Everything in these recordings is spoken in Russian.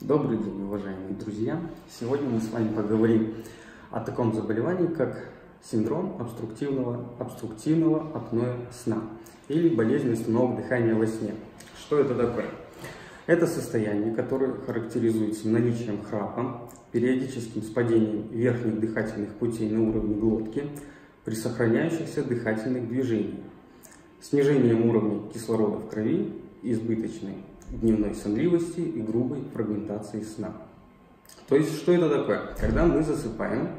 Добрый день, уважаемые друзья! Сегодня мы с вами поговорим о таком заболевании, как синдром обструктивного апноэ сна или болезнь остановок дыхания во сне. Что это такое? Это состояние, которое характеризуется наличием храпа, периодическим спадением верхних дыхательных путей на уровне глотки при сохраняющихся дыхательных движениях, снижением уровня кислорода в крови, избыточной дневной сонливости и грубой фрагментации сна. То есть, что это такое? Когда мы засыпаем,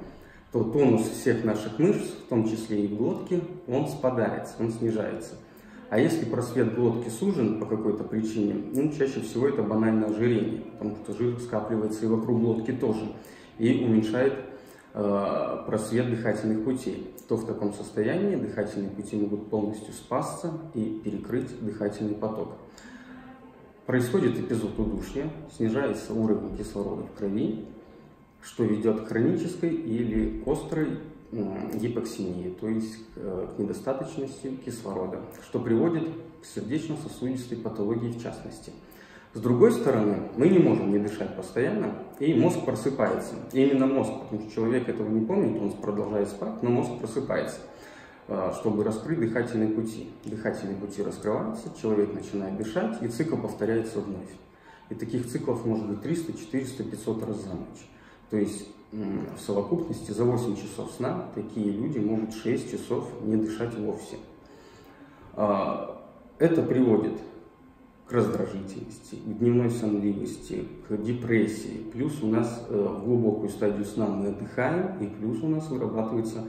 то тонус всех наших мышц, в том числе и в глотке, он спадается, он снижается. А если просвет глотки сужен по какой-то причине, чаще всего это банальное ожирение, потому что жир скапливается и вокруг глотки тоже, и уменьшает просвет дыхательных путей, то в таком состоянии дыхательные пути могут полностью спасться и перекрыть дыхательный поток. Происходит эпизод удушья, снижается уровень кислорода в крови, что ведет к хронической или острой гипоксемии, то есть к недостаточности кислорода, что приводит к сердечно-сосудистой патологии в частности. С другой стороны, мы не можем не дышать постоянно, и мозг просыпается. И именно мозг, потому что человек этого не помнит, он продолжает спать, но мозг просыпается, чтобы раскрыть дыхательные пути. Дыхательные пути раскрываются, человек начинает дышать, и цикл повторяется вновь. И таких циклов может быть 300, 400, 500 раз за ночь. То есть в совокупности за 8 часов сна такие люди могут 6 часов не дышать вовсе. Это приводит к раздражительности, к дневной сонливости, к депрессии. Плюс у нас в глубокую стадию сна мы отдыхаем, и плюс у нас вырабатываются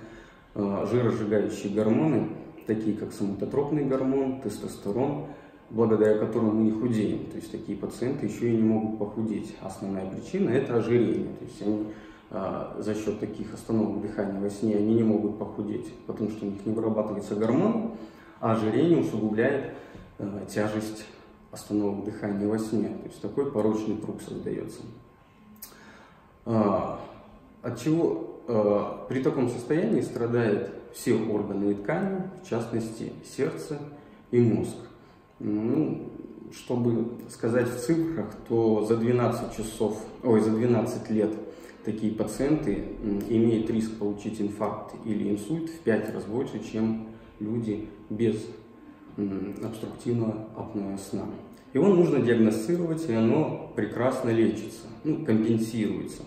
жиросжигающие гормоны, такие как самототропный гормон, тестостерон, благодаря которому мы и худеем. То есть такие пациенты еще и не могут похудеть. Основная причина – это ожирение. То есть они за счет таких остановок дыхания во сне они не могут похудеть, потому что у них не вырабатывается гормон, а ожирение усугубляет тяжесть остановок дыхания во сне. То есть такой порочный круг создается. От чего при таком состоянии страдают все органы и ткани, в частности сердце и мозг. Чтобы сказать в цифрах, то за 12 лет такие пациенты имеют риск получить инфаркт или инсульт в 5 раз больше, чем люди без обструктивного апноэ сна. Его нужно диагностировать, и оно прекрасно лечится, компенсируется.